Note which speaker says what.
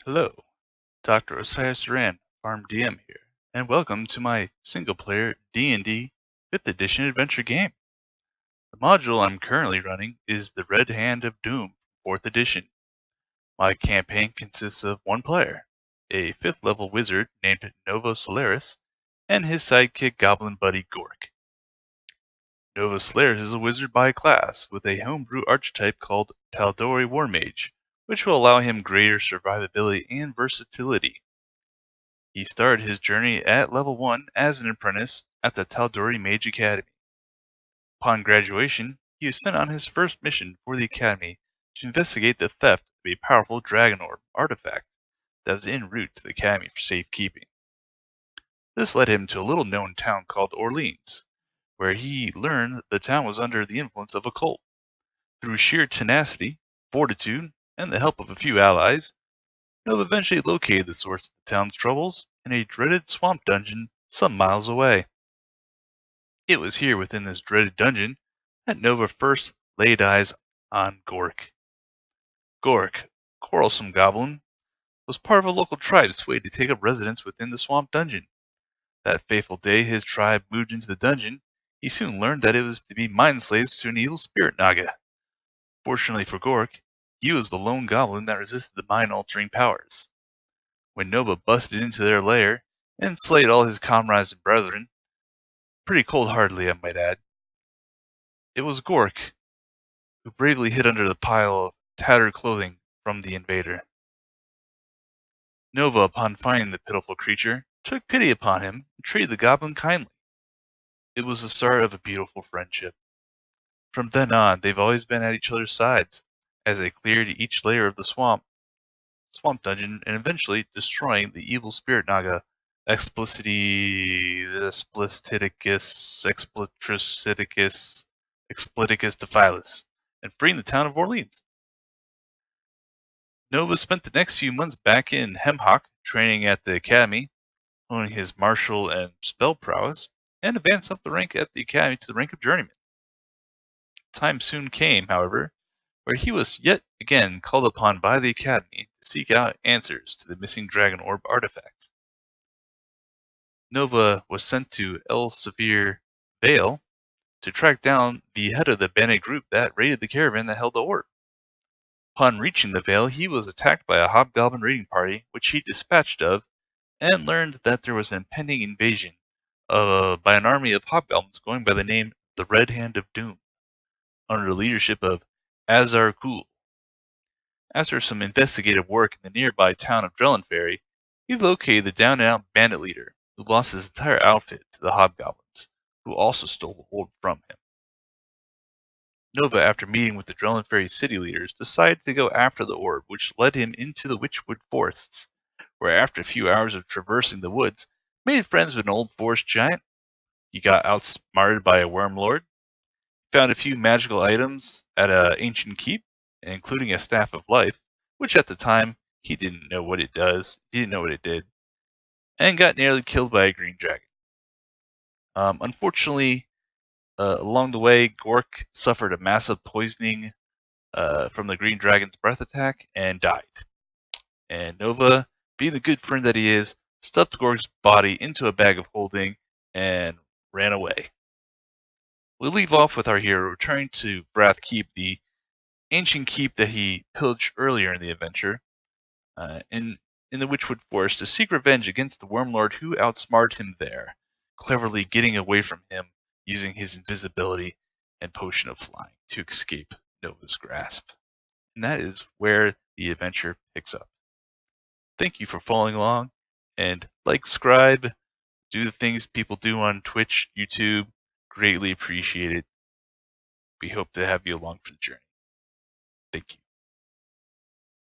Speaker 1: Hello, Dr. OsirisZoran, Farm DM here, and welcome to my single-player D&D 5th edition adventure game. The module I'm currently running is the Red Hand of Doom 4th edition. My campaign consists of one player, a 5th level wizard named Solaris, and his sidekick goblin buddy Gork. Solaris is a wizard by class with a homebrew archetype called Tal'Dorei Warmage, which will allow him greater survivability and versatility. He started his journey at level 1 as an apprentice at the Tal'Dorei Mage Academy. Upon graduation, he was sent on his first mission for the Academy to investigate the theft of a powerful Dragon Orb artifact that was en route to the Academy for safekeeping. This led him to a little-known town called Orleans, where he learned that the town was under the influence of a cult. Through sheer tenacity, fortitude, and the help of a few allies, Nova eventually located the source of the town's troubles in a dreaded swamp dungeon some miles away. It was here within this dreaded dungeon that Nova first laid eyes on Gork. Gork, quarrelsome goblin, was part of a local tribe swayed to take up residence within the swamp dungeon. That fateful day his tribe moved into the dungeon, he soon learned that it was to be mind slaves to an evil spirit naga. Fortunately for Gork, he was the lone goblin that resisted the mind-altering powers. When Nova busted into their lair and slayed all his comrades and brethren, pretty cold-heartedly I might add, it was Gork who bravely hid under the pile of tattered clothing from the invader. Nova, upon finding the pitiful creature, took pity upon him and treated the goblin kindly. It was the start of a beautiful friendship. From then on, they've always been at each other's sides, as they cleared each layer of the swamp dungeon, and eventually destroying the evil spirit naga Expliticus Defilis, and freeing the town of Orleans. Nova spent the next few months back in Hemhawk, training at the academy, honing his martial and spell prowess, and advanced up the rank at the academy to the rank of journeyman. Time soon came, however, where he was yet again called upon by the academy to seek out answers to the missing Dragon Orb artifact. Nova was sent to El Severe Vale to track down the head of the bandit group that raided the caravan that held the orb. Upon reaching the Vale, he was attacked by a hobgoblin raiding party, which he dispatched of, and learned that there was an impending invasion by an army of hobgoblins going by the name the Red Hand of Doom, under the leadership of Azar Kul. After some investigative work in the nearby town of Drellenferry, he located the down-and-out bandit leader, who lost his entire outfit to the hobgoblins, who also stole the orb from him. Nova, after meeting with the Drellenferry city leaders, decided to go after the orb, which led him into the Witchwood forests, where after a few hours of traversing the woods, made friends with an old forest giant. He got outsmarted by a worm lord, found a few magical items at an ancient keep, including a Staff of Life, which at the time he didn't know what it did, and got nearly killed by a green dragon. Unfortunately, along the way, Gork suffered a massive poisoning from the green dragon's breath attack and died. And Nova, being the good friend that he is, stuffed Gork's body into a bag of holding and ran away. We leave off with our hero returning to Wrath Keep, the ancient keep that he pillaged earlier in the adventure, in the Witchwood Forest, to seek revenge against the Wormlord who outsmarted him there, cleverly getting away from him using his invisibility and potion of flying to escape Nova's grasp. And that is where the adventure picks up. Thank you for following along, and like, subscribe, do the things people do on Twitch, YouTube. Greatly appreciate it. We hope to have you along for the journey. Thank you.